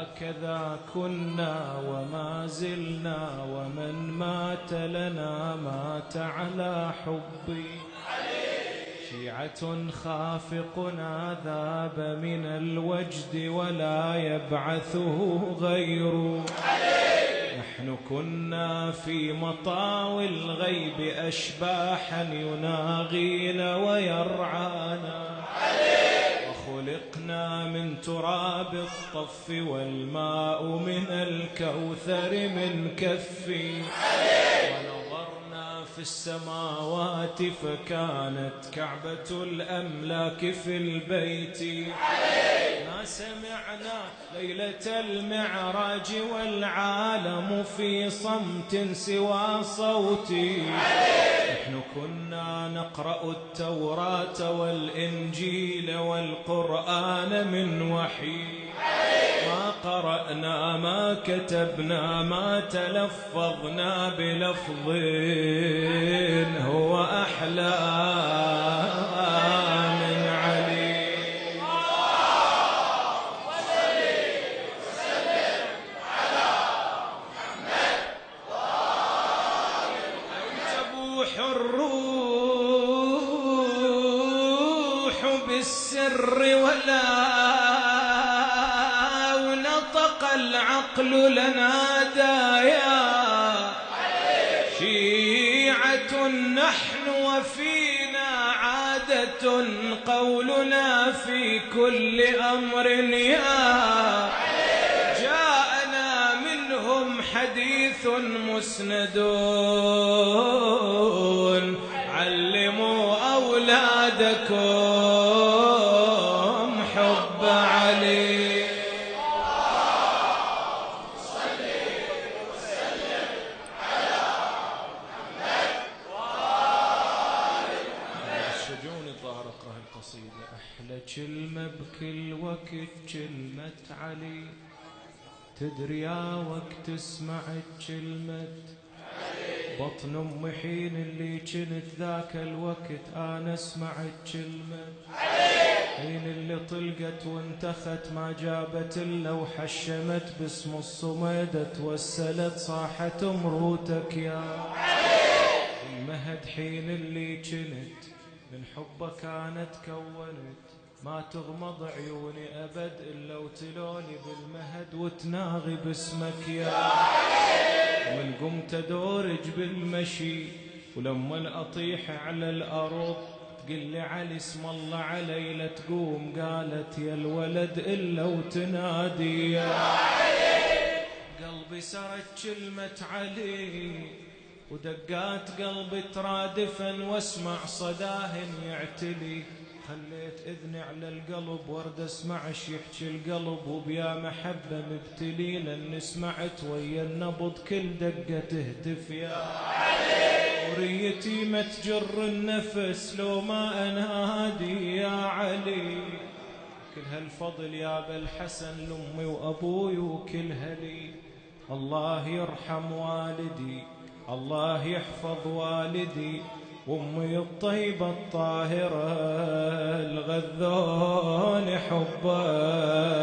هكذا كنا وما زلنا، ومن مات لنا مات على حبي. شيعة خافقنا ذاب من الوجد ولا يبعثه غيره. نحن كنا في مطاوي الغيب أشباحا يناغينا ويرعانا، وخلقنا من تراب الطف والماء من الكوثر من كفي. ونظرنا في السماوات فكانت كعبة الأملاك في البيت. ما سمعنا ليلة المعراج والعالم في صمت سوى صوتي. نحن كنا نقرأ التوراة والإنجيل والقرآن من وحي. ما قرأنا ما كتبنا ما تلفظنا بلفظ هو أحلى من علي. الروح بالسر ولا ونطق العقل لنا دايا. شيعة نحن وفينا عادة قولنا في كل أمر يا. جاءنا منهم حديث مسند علموا أولادكم حب علي. صل وسلم على محمد وآل محمد. الشجون الظاهر اقرأ القصيدة. أحلى كلمة بكل وقت كلمة علي. تدري يا وقت تسمع كلمة بطن أم حين اللي كنت ذاك الوقت أنا اسمع كلمة حين اللي طلقت وانتخت ما جابت إلا وحشمت باسم الصميدة توسلت صاحت مروتك يا المهد. حين اللي كنت من حبك كانت كونت ما تغمض عيوني أبد إلا وتلوني بالمهد وتناغي باسمك يا. ومن قمت أدورج بالمشي ولما أطيح على الأرض تقلي علي اسم الله علي لا تقوم قالت يا الولد إلا وتنادي يا علي. قلبي سرت كلمة علي ودقات قلبي ترادفا واسمع صداهن يعتلي. خليت إذني على القلب ورد اسمعش يحكي القلب وبيا محبة مبتلي لأن سمعت ويا النبض كل دقة تهتف يا علي. وريتي ما تجر النفس لو ما أنادي يا علي. كل هالفضل يا بالحسن لأمي وأبوي وكلها لي. الله يرحم والدي الله يحفظ والدي وامي الطيبة الطاهرة الغذون حبها